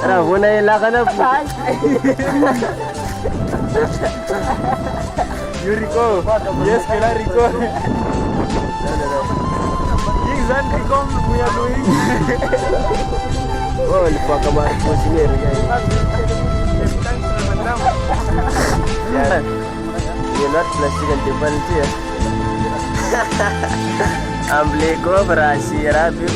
Ravona ilakana po. Rico. Yes, kila Rico. Zan Rico punya doing. Oh, lupa kabar positif ya. Ya. Yelat plastik yang tebal tu ya. Ambil ko berasi rapi.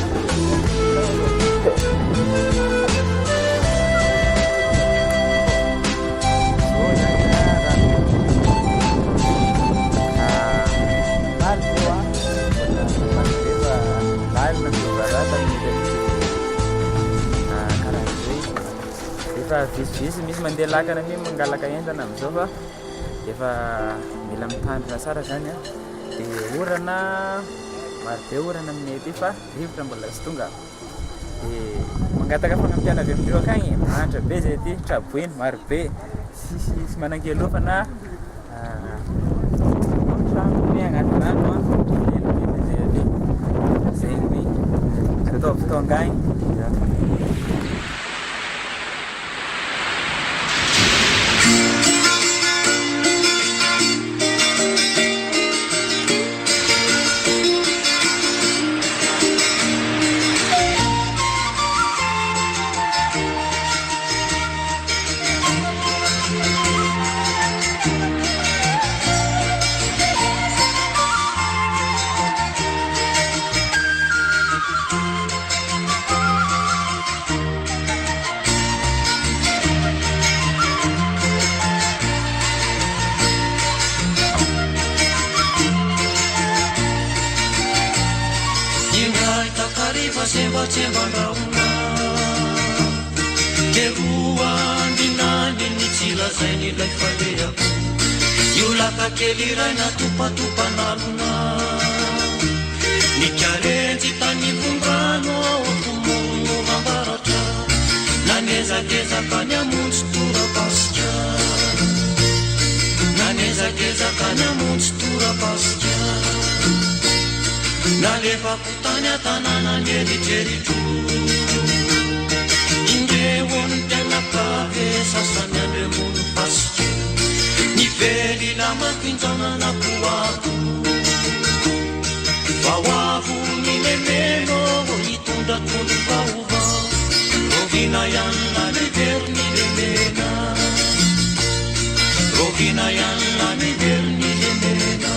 Visy misy mandeha lakana mi mangalaka entana am'izao fa efa mila mitandrina tsara zany a de orana maro be orana aminay aty fa rivotra mbola tsy tonga de mangataka fagnampiana avy amindreo akagny manatra be zay aty traboeny maro be sy manan-kelofana trano mi agnaty rano a zay aty zegny atao fotoanga agny. Kelirana tupa-tupanaluna nikarenji tani vungrano tumuru mambaratra nanezagezaka nyamontsy tora-pasika nanezagezaka nyamontsy tora-pasika nalefako tany atanana nyeritrerito indrehony tena kave sasany andremono pasika nively lamakinjanana koako vaoavo ny lemeno hitondra tondro vaova rovina ianona nivery ny lemena rovina ianona nivery ny lemena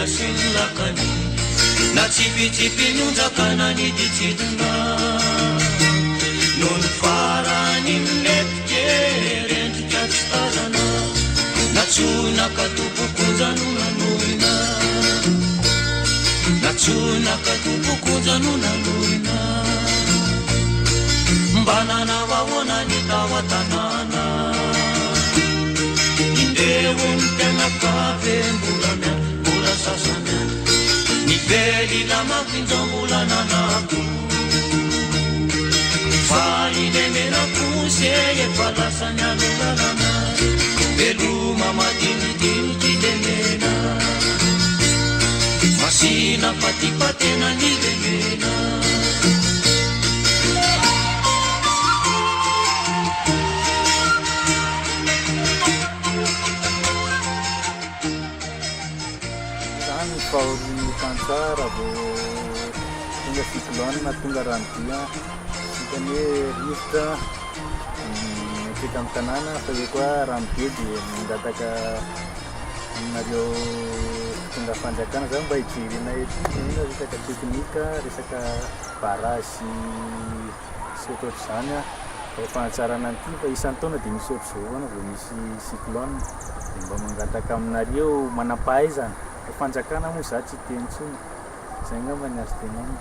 sinlakani na tsipitsipi nonjakana ny ditsidina noho ny farany miletike rendrika tsy tazana natsonaka topokonjanonanoina natsonaka topokonjanonanoina mbanana vahoana ny tao atanana indehony tena kave mbolamia sasana nively lamakinjambolananako fa ilemenakose efa lasany alolalana veloma madinidiniky lemena masina patipatena ny lemena Pauli Pansara vo tonga cyclone mahatonga ranodia hitany hoe rivotra mipeta amin'ny tanàna fa eo koa ranobe dia mangataka aminareo tonga fanjakana zany mba hijerena ety resaka teknika resaka barasy tsy ohatr'izany fanatsarana an'ity fa isan'ny taona dia misy ohatr'izao vao misy cyclone dia mba mangataka aminareo manam-pahaizana fanjakana moa za tsy teny intsony zay angamba ny azo tenenina.